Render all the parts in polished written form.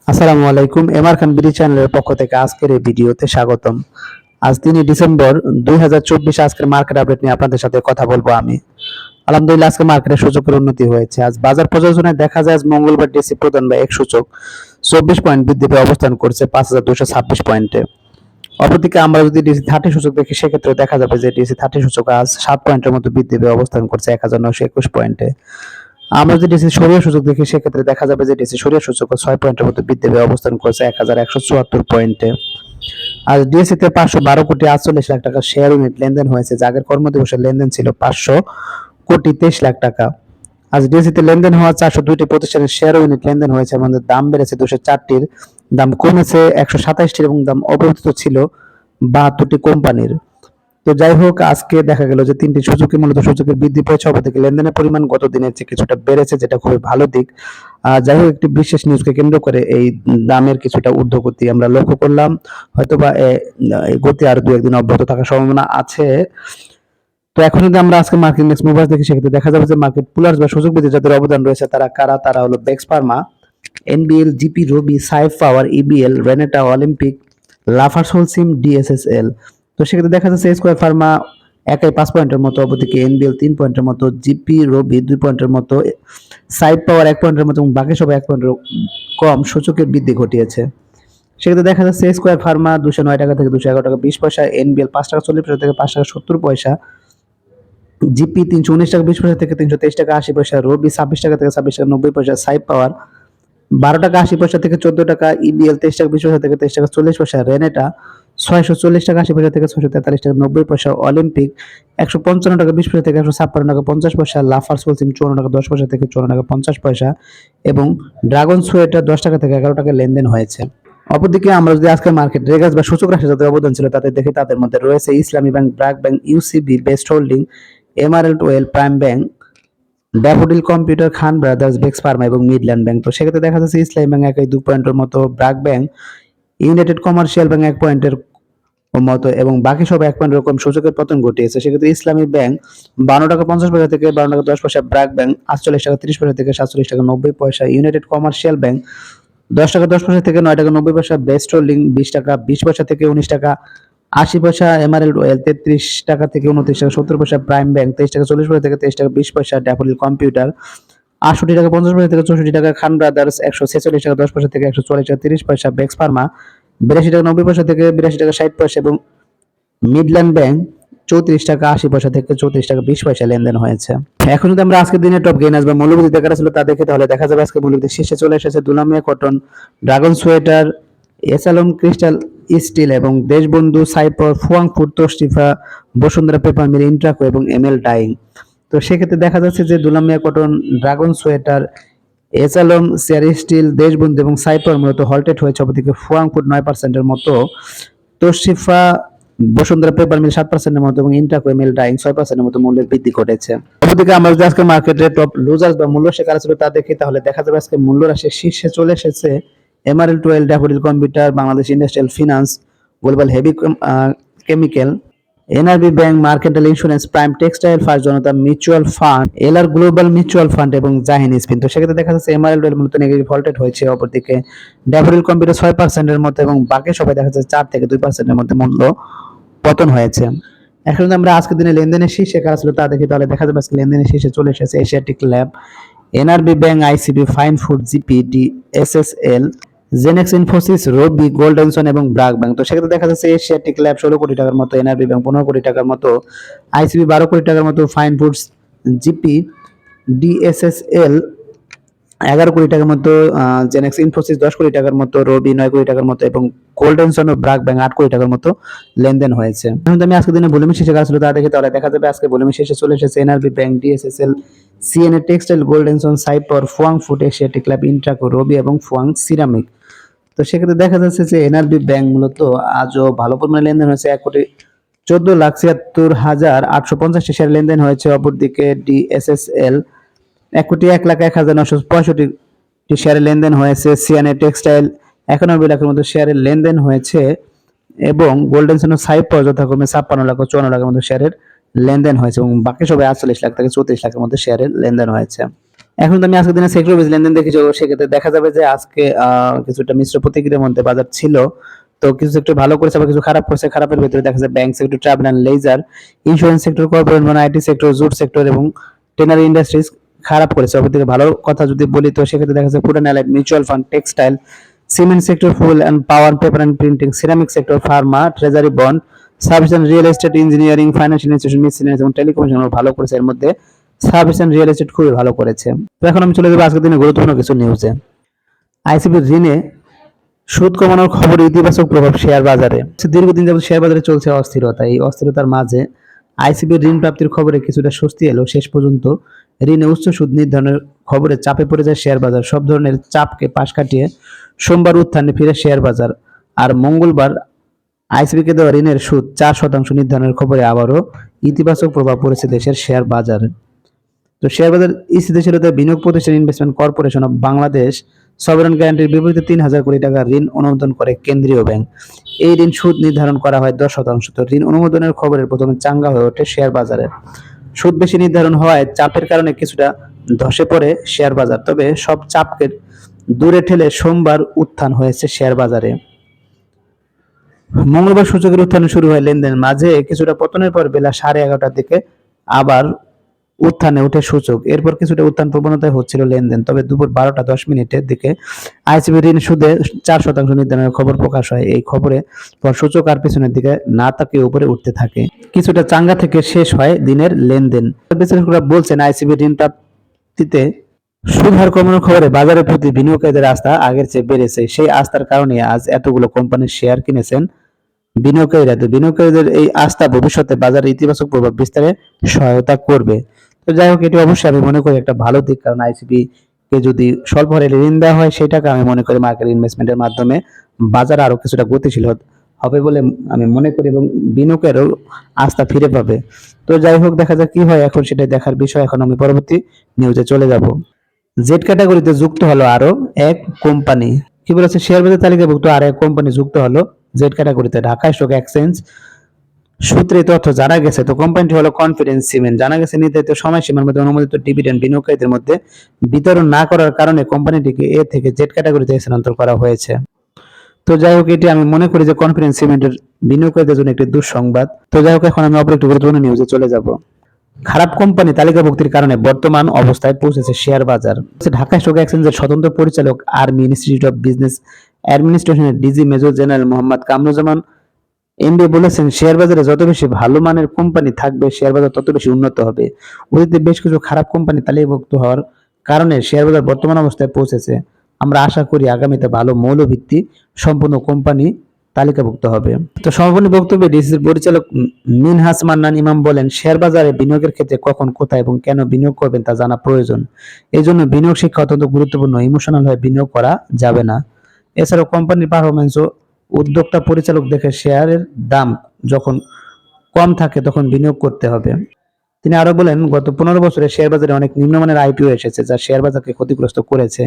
আসসালামু আলাইকুম। এমআর খান বিডি চ্যানেলের পক্ষ থেকে আজকের এই ভিডিওতে স্বাগতম। আজ 3 ডিসেম্বর 2024 আজকের মার্কেট আপডেট নিয়ে আপনাদের সাথে কথা বলবো আমি। আলহামদুলিল্লাহ আজকে মার্কেটে সূচকের উন্নতি হয়েছে। আজ বাজার পর্যালোচনায় দেখা যায় আজ মঙ্গলবার ডিএসই প্রধান বা এক সূচক 24 পয়েন্ট বৃদ্ধি পেয়ে অবস্থান করছে 5226 পয়েন্টে। অপরদিকে আমরা যদি ডিএসই 30 সূচক দেখি সেক্ষেত্রে দেখা যাবে যে ডিএসই 30 সূচক আজ 7 পয়েন্টের মতো বৃদ্ধি পেয়ে অবস্থান করছে 1921 পয়েন্টে। আমরা যদি ডিএসই সরিয়া সূচক দেখি সেক্ষেত্রে দেখা যাবে যে ডিএসই সরিয়া সূচক 6 পয়েন্টের মতো বৃদ্ধি পেয়ে অবস্থান করছে 1174 পয়েন্টে। আজ ডিএসই তে 512 কোটি 48 লাখ টাকা শেয়ার ইউনিট লেনদেন হয়েছে, যা আগের কর্মদিবসের লেনদেন ছিল 500 কোটি 23 লাখ টাকা। আজ ডিএসই তে লেনদেন হওয়া 402টি প্রতিষ্ঠানের শেয়ার ইউনিট লেনদেন হয়েছে, আমাদের দাম বেড়েছে 204টির, দাম কমেছে 127টির এবং দাম অপরিবর্তিত ছিল 72টি কোম্পানির। তো যাই হোক, আজকে দেখা গেল যে 3টি সূচকে মূলত সূচকের বৃদ্ধি পেয়েছে, অপরদিকে লেনদেনের পরিমাণ গত দিনের চেয়ে কিছুটা বেড়েছে, যেটা খুবই ভালো দিক। যাই হোক, একটি বিশেষ নিউজকে কেন্দ্র করে এই দামের কিছুটা ঊর্ধ্বগতি আমরা লক্ষ্য করলাম। হয়তোবা এই গতি আরো 2-1 দিন অব্যাহত থাকার সম্ভাবনা আছে। তো এখন যদি আমরা আজকে মার্কেট ইন্ডেক্স মুভার্স দেখি সেক্ষেত্রে দেখা যাবে যে মার্কেট পুলার্স বা সূচক বৃদ্ধি যাদের অবদান রয়েছে তারা কারা? তারা হলো বেক্স ফার্মা, এনবিএল, জিপি, রবি, সাইফ পাওয়ার, EBL, Renata, Olympic, লাফার্স Holcim, DSSL. তো সেক্ষেত্রে দেখা যাচ্ছে স্কোয়ার ফার্মা একাই 5 পয়েন্টের মতো, অপরদিকে এনবিএল 3 পয়েন্টের মতো, জিপি, রবি 2 পয়েন্টের মতো, সাইফ পাওয়ার 1 পয়েন্টের মতো এবং বাকি সবাই 1 পয়েন্টের কম সূচকের বৃদ্ধি ঘটিয়েছে। সেক্ষেত্রে দেখা যাচ্ছে স্কোয়ার ফার্মা 209 টাকা থেকে 211 টাকা 20 পয়সা, এনবিএল 5 টাকা 40 পয়সা থেকে 5 টাকা 70 পয়সা, জিপি 319 টাকা 20 পয়সা থেকে 323 টাকা 80 পয়সা, রবি 26 টাকা থেকে 26 টাকা 90 পয়সা, সাইফ পাওয়ার 12 টাকা 80 পয়সা থেকে 14 টাকা, ইবিএল 23 টাকা 20 পয়সা থেকে 23 টাকা 40 পয়সা, রেনেটা 640 টাকা 80 পয়সা থেকে 643 টাকা 90 পয়সা, অলিম্পিক 155 টাকা 20 পয়সা থেকে 156 টাকা 50 পয়সা, লাফার্স হোলসিম 54 টাকা 10 পয়সা থেকে 54 টাকা 50 পয়সা এবং ড্রাগন সোয়েটার 10 টাকা থেকে 11 টাকা লেনদেন হয়েছে। অপরদিকে আমরা যদি আজকে মার্কেট রেগাস বা সূচক রাশি যাদের অবদান ছিল তাদের দেখি, তাদের মধ্যে রয়েছে Islami bank, BRAC bank, UCB, best holding, MRL oil, prime bank, Daffodil computer, Khan brothers, Bex pharma এবং মিডল্যান্ড ব্যাংক। তো সেক্ষেত্রে দেখা যাচ্ছে ইসলামী ব্যাংক একাই 2 পয়েন্টের মতো, BRAC bank, United commercial bank 1 পয়েন্টের মতো এবং বাকি সব 1 পয়েন্ট এরকম সূচকের পতন ঘটিয়েছে। সেক্ষেত্রে ইসলামী ব্যাংক 52 টাকা 50 পয়সা থেকে 52 টাকা 10 পয়সা, ব্র্যাক ব্যাংক 48 টাকা 30 পয়সা থেকে 47 টাকা 90 পয়সা, ইউনাইটেড কমার্শিয়াল ব্যাংক 10 টাকা 10 পয়সা থেকে 9 টাকা 90 পয়সা, বেস্ট হোল্ডিং 20 টাকা 20 পয়সা থেকে 19 টাকা 80 পয়সা, এমআরএল ওয়েল 33 টাকা থেকে 29 টাকা 70 পয়সা, প্রাইম ব্যাংক 23 টাকা 40 পয়সা থেকে 23 টাকা 20 পয়সা, ড্যাফোডিল কম্পিউটার 68 টাকা 50 পয়সা থেকে 64 টাকা, খান ব্রাদার্স 146 টাকা 10 পয়সা থেকে 144 টাকা 30 পয়সা, বেক্স ফার্মা 82 টাকা 90 পয়সা থেকে 82 টাকা 60 পয়সা এবং মিডল্যান্ড ব্যাংক 34 টাকা 80 পয়সা থেকে 34 টাকা 20 পয়সা লেনদেন হয়েছে। এখন যদি আমরা আজকের দিনে টপ গেইনার্স বা মূল্যবৃদ্ধি দেখা ছিল তা দেখে, তাহলে দেখা যাবে আজকে মূল্যবৃদ্ধি শীর্ষে চলে এসেছে দুলামিয়া কটন, ড্রাগন সোয়েটার, এসালম ক্রিস্টাল স্টিল এবং দেশবন্ধু, সাইপর, Fuwang food, Tosrifa, Bashundhara paper mill, Intraco এবং এমএল ডাইং। তো সেক্ষেত্রে দেখা যাচ্ছে যে দুলামিয়া কটন, ড্রাগন সোয়েটার, এসালম, সিয়ার স্টিল, দেশবন্ধু এবং সাইপর মূলত হল্টেড হয়েছে, অপরদিকে ফুয়াং ফুড 9% মতো, তোশরিফা, বসুন্ধরা পেপার মিল 7% মতো এবং ইন্টাকো এমএল ডাইং 6% মতো মূল্যের বৃদ্ধি ঘটেছে। অন্যদিকে আমরা যদি আজকে মার্কেটে টপ লুজার্স বা মূল্য শেয়ার ছিল তা দেখি, তাহলে দেখা যাবে আজকে মূল্য রাশি শীর্ষে চলে এসেছে MRL twelve, Daffodil computer, Bangladesh industrial finance, global heavy chemical, NRB bank, mercantile insurance, prime textile, first Janata mutual fund, LR global mutual fund এবং জাহিন স্পিন। তো সেক্ষেত্রে দেখা যাচ্ছে এমআরএল টুয়েলভ মূলত নেগেটিভ ভল্টেড হয়েছে, অপরদিকে ড্যাফোডিল কম্পিউটার 6%-এর মতো এবং বাকি সবাই দেখা যাচ্ছে 4 থেকে 2%-এর মধ্যে মূল্য পতন হয়েছে। এখন যদি আমরা আজকের দিনে লেনদেনের শীর্ষে কারা ছিল তা দেখি, তাহলে দেখা যাবে আজকে লেনদেনের শীর্ষে চলে এসেছে Asiatic lab, NRB bank, ICB, fine food, GP, DSSL, Genex, Infosys, Robi, Golden Son এবং ব্র্যাক ব্যাংক। তো সেক্ষেত্রে দেখা যাচ্ছে এশিয়াটিক ল্যাব 16 কোটি টাকার মতো, এনআরবি ব্যাংক 15 কোটি টাকার মতো, আইসিবি 12 কোটি টাকার মতো, ফাইন ফুডস, জিপি, ডিএসএসএল 11 কোটি টাকার মতো, জেনেক্স, ইনফোসিস 10 কোটি টাকার মতো, রবি 9 কোটি টাকার মতো এবং গোল্ডেনসন ও ব্র্যাক ব্যাংক 8 কোটি টাকার মতো লেনদেন হয়েছে। এখন আমি আজকের দিনে ভলিউমের শীর্ষে কাজ ছিল তা দেখে, তাহলে দেখা যাবে আজকে ভলিউমের শীর্ষে চলে এসেছে NRB bank, DSSL, CNA textile, Golden Son, সাইপর, Fuwang food, Asiatic lab, Intraco, Robi এবং ফুয়াং সিরামিক। তো সেক্ষেত্রে দেখা যাচ্ছে যে এনআরবি ব্যাংক মূলত আজও ভালো পরিমাণে লেনদেন হয়েছে, 1,14,76,850 শেয়ার লেনদেন হয়েছে। অপরদিকে ডিএসএসএল 1,01,01,965 শেয়ারের লেনদেন হয়েছে, সিএনএ টেক্সটাইল 91 লাখের মতো শেয়ারের লেনদেন হয়েছে এবং গোল্ডেনসন ও সাইপর যথাক্রমে 56 লাখ ও 54 লাখের মতো শেয়ারের লেনদেন হয়েছে এবং বাকি সবাই 48 লাখ থেকে 34 লাখের মধ্যে শেয়ারের লেনদেন হয়েছে। এখন তো আমি আজকের দিনে সেক্টর ওয়াইজ লেনদেন দেখেছি, সেক্ষেত্রে দেখা যাবে যে আজকে কিছুটা মিশ্র প্রতিক্রিয়ার মধ্যে বাজার ছিল। তো কিছু সেক্টর ভালো করেছে, আবার কিছু খারাপ করেছে। খারাপের ভিতরে দেখা যায় bank sector, travel and leisure, insurance sector, corporate মানে আইটি সেক্টর, জুট সেক্টর এবং টেনারি ইন্ডাস্ট্রিজ খারাপ করেছে। অপরদিকে ভালো কথা যদি বলি তো সেক্ষেত্রে দেখা যায় food and allied, mutual fund, textile, cement sector, fuel and power, paper and printing, ceramic sector, Pharma, treasury bond, service and real estate, engineering, financial institution, miscellaneous এবং টেলিকমিউনিকেশন ভালো করেছে। এর মধ্যে সার্ভিস অ্যান্ড রিয়েল এস্টেট খুবই ভালো করেছে। তো এখন আমি চলে যাবো আজকের দিনে গুরুত্বপূর্ণ কিছু নিউজে। আইসিবির ঋণে সুদ কমানোর খবর, ইতিবাচক প্রভাব শেয়ার বাজারে। দীর্ঘদিন যাবত শেয়ার বাজারে চলছে অস্থিরতা। এই অস্থিরতার মাঝে আইসিবির ঋণ প্রাপ্তির খবরে কিছুটা স্বস্তি এলো। শেষ পর্যন্ত ঋণে উচ্চ সুদ নির্ধারণের খবরে চাপে পড়ে যায় শেয়ার বাজার। সব ধরনের চাপকে পাশ কাটিয়ে সোমবার উত্থানে ফিরে শেয়ার বাজার। আর মঙ্গলবার আইসিবিকে দেওয়া ঋণের সুদ 4% নির্ধারণের খবরে আবারও ইতিবাচক প্রভাব পড়েছে দেশের শেয়ার বাজারে। তো শেয়ার বাজার স্থিতিশীলতায় বিনিয়োগ প্রতিষ্ঠান investment corporation of Bangladesh sovereign গ্যারান্টির বিপরীতে 3,000 কোটি টাকা ঋণ অনুমোদন করে কেন্দ্রীয় ব্যাংক। এই ঋণ সুদ নির্ধারণ করা হয় 10%। তো ঋণ অনুমোদনের খবরের প্রথমে চাঙ্গা হয়ে ওঠে শেয়ার বাজারে। সুদ বেশি নির্ধারণ হওয়ায় চাপের কারণে কিছুটা ধসে পড়ে শেয়ার বাজার। তবে সব চাপকে দূরে ঠেলে সোমবার উত্থান হয়েছে শেয়ার বাজারে। মঙ্গলবার সূচকের উত্থান শুরু হয় লেনদেন মাঝে কিছুটা পতনের পর বেলা 11:30টার দিকে আবার উত্থানে উঠে সূচক। এরপর কিছুটা উত্থান প্রবণতায় হচ্ছিল লেনদেন। তবে দুপুর 12:10 থেকে আইসিবি ঋণ সুদে 4% নির্ধারণের খবর প্রকাশ হয়। এই খবরে পর সূচক আর পিছনের দিকে না তাকিয়ে উপরে উঠতে থাকে। কিছুটা চাঙ্গা থেকে শেষ হয় দিনের লেনদেন। বিশ্লেষকরা বলছেন আইসিবি ঋণ প্রাপ্তিতে সুদ হার কমানোর খবরে বাজারের প্রতি বিনিয়োগকারীদের আস্থা আগের চেয়ে বেড়েছে। সেই আস্থার কারণে আজ এতগুলো কোম্পানির শেয়ার কিনেছেন বিনিয়োগকারীরা। তো বিনিয়োগকারীদের এই আস্থা ভবিষ্যতে বাজারে ইতিবাচক প্রভাব বিস্তারে সহায়তা করবে। তো যাই হোক, এটি অবশ্যই আমি মনে করি একটা ভালো দিক, কারণ আইসিবি কে যদি স্বল্প হারে ঋণ দেওয়া হয় সেটাকে আমি মনে করি মার্কেট ইনভেস্টমেন্টের মাধ্যমে বাজার আরো কিছুটা গতিশীল হবে বলে আমি মনে করি এবং বিনিয়োগেরও আস্থা ফিরে পাবে। তো যাই হোক, দেখা যাক কি হয় এখন, সেটাই দেখার বিষয়। এখন আমি পরবর্তী নিউজে চলে যাব। জেড ক্যাটাগরিতে যুক্ত হলো আরো এক কোম্পানি। কি বলেছে, শেয়ার বাজার তালিকাভুক্ত আর এক কোম্পানি যুক্ত হলো জেড ক্যাটাগরিতে। ঢাকা স্টক এক্সচেঞ্জ সূত্রে তথ্য জানা গেছে। তো কোম্পানিটি হলো কনফিডেন্স সিমেন্ট। জানা গেছে নির্ধারিত সময়সীমার মধ্যে অনুমোদিত ডিভিডেন্ড বিনিয়োগকারীদের মধ্যে বিতরণ না করার কারণে কোম্পানিটিকে এ থেকে জেড ক্যাটাগরিতে স্থানান্তর করা হয়েছে। তো যাই হোক, এটি আমি মনে করি যে কনফিডেন্স সিমেন্টের বিনিয়োগকারীদের জন্য একটি দুঃসংবাদ। তো যাই হোক, এখন আমি অপর একটি গুরুত্বপূর্ণ নিউজে চলে যাব। খারাপ কোম্পানি তালিকাভুক্তির কারণে বর্তমান অবস্থায় পৌঁছেছে শেয়ার বাজার। ঢাকা স্টক এক্সচেঞ্জের স্বতন্ত্র পরিচালক আর্মি ইনস্টিটিউট অফ বিজনেস অ্যাডমিনিস্ট্রেশনের DG major general Mohammad Kamruzzaman MB বলেছেন, শেয়ার বাজারে যত বেশি ভালো মানের কোম্পানি থাকবে শেয়ার বাজার তত বেশি উন্নত হবে। অতীতে বেশ কিছু খারাপ কোম্পানি তালিকাভুক্ত হওয়ার কারণে শেয়ার বাজার বর্তমান অবস্থায় পৌঁছেছে। আমরা আশা করি আগামীতে ভালো মৌলভিত্তি সম্পূর্ণ কোম্পানি তালিকাভুক্ত হবে। তো সমাপনী বক্তব্যে ডিসিসির পরিচালক মিনহাস মান্নান ইমাম বলেন, শেয়ার বাজারে বিনিয়োগের ক্ষেত্রে কখন, কোথায় এবং কেন বিনিয়োগ করবেন তা জানা প্রয়োজন। এই জন্য বিনিয়োগ শিক্ষা অত্যন্ত গুরুত্বপূর্ণ। ইমোশনাল হয়ে বিনিয়োগ করা যাবে না। এছাড়াও কোম্পানির পারফরমেন্স ও উদ্যোক্তা পরিচালক দেখে শেয়ারের দাম যখন কম থাকে তখন বিনিয়োগ করতে হবে। তিনি আরো বলেন, গত 15 বছরে শেয়ার বাজারে অনেক নিম্নমানের আইপিও এসেছে যা শেয়ার বাজারকে ক্ষতিগ্রস্ত করেছে।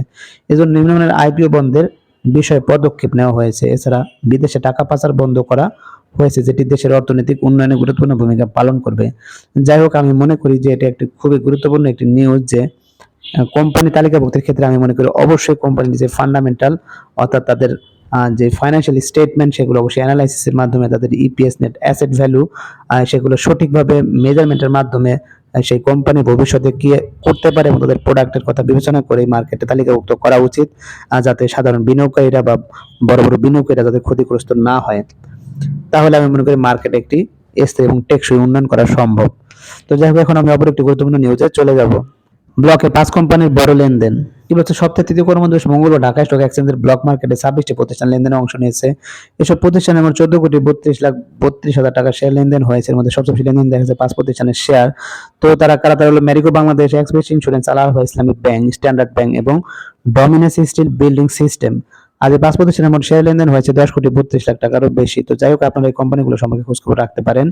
এজন্য নিম্নমানের আইপিও বন্ধের বিষয়ে পদক্ষেপ নেওয়া হয়েছে। এছাড়া বিদেশে টাকা পাচার বন্ধ করা হয়েছে, যেটি দেশের অর্থনৈতিক উন্নয়নে গুরুত্বপূর্ণ ভূমিকা পালন করবে। যাই হোক, আমি মনে করি যে এটা একটি খুবই গুরুত্বপূর্ণ একটি নিউজ যে কোম্পানি তালিকাভুক্তির ক্ষেত্রে আমি মনে করি অবশ্যই কোম্পানির যে ফান্ডামেন্টাল অর্থাৎ তাদের যে ফাইন্যান্সিয়াল স্টেটমেন্ট সেগুলো অবশ্যই অ্যানালাইসিসের মাধ্যমে, তাদের ইপিএস নেট অ্যাসেট ভ্যালু সেগুলো সঠিকভাবে মেজারমেন্টের মাধ্যমে সেই কোম্পানি ভবিষ্যতে কি করতে পারে এবং তাদের প্রোডাক্টের কথা বিবেচনা করে মার্কেটে তালিকাভুক্ত করা উচিত, যাতে সাধারণ বিনিয়োগকারীরা বা বড় বড় বিনিয়োগকারীরা যাতে ক্ষতিগ্রস্ত না হয়। তাহলে আমি মনে করি মার্কেটে একটি স্থির এবং টেকসই উন্নয়ন করা সম্ভব। তো যাই হোক, এখন আমি অপর একটি গুরুত্বপূর্ণ নিউজে চলে যাব। ব্লকে 5 কোম্পানির বড় লেনদেন। কি বলছে, সপ্তাহের তৃতীয় কর্মদিবস মঙ্গলবার ঢাকা স্টক এক্সচেঞ্জের ব্লক মার্কেটে 26টি প্রতিষ্ঠান লেনদেনে অংশ নিয়েছে। এসব প্রতিষ্ঠানে মোট 14,32,30,000 টাকা শেয়ার লেনদেন হয়েছে। এর মধ্যে সবচেয়ে বেশি লেনদেন দেখা যাচ্ছে 5 প্রতিষ্ঠানের শেয়ার। তো তারা হলো Marico Bangladesh, express insurance, Al-Arafah islamic bank, standard bank এবং ডমিনাস স্টিল বিল্ডিং সিস্টেম। আজ এই 5 প্রতিষ্ঠানের মোট শেয়ার লেনদেন হয়েছে 10,32,00,000 টাকারও বেশি। তো যাই হোক, আপনারা এই কোম্পানিগুলো সম্পর্কে খোঁজখবর রাখতে পারেন।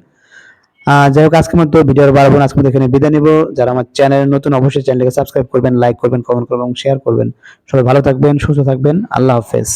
যাই হোক, আজকের মতো ভিডিও বাড়াবো না, আজকে এখানে বিদায় নিব। যারা আমার চ্যানেলে নতুন অবশ্যই চ্যানেলকে সাবস্ক্রাইব করবেন, লাইক করবেন, কমেন্ট করবেন এবং শেয়ার করবেন। সবাই ভালো থাকবেন, সুস্থ থাকবেন। আল্লাহ হাফেজ।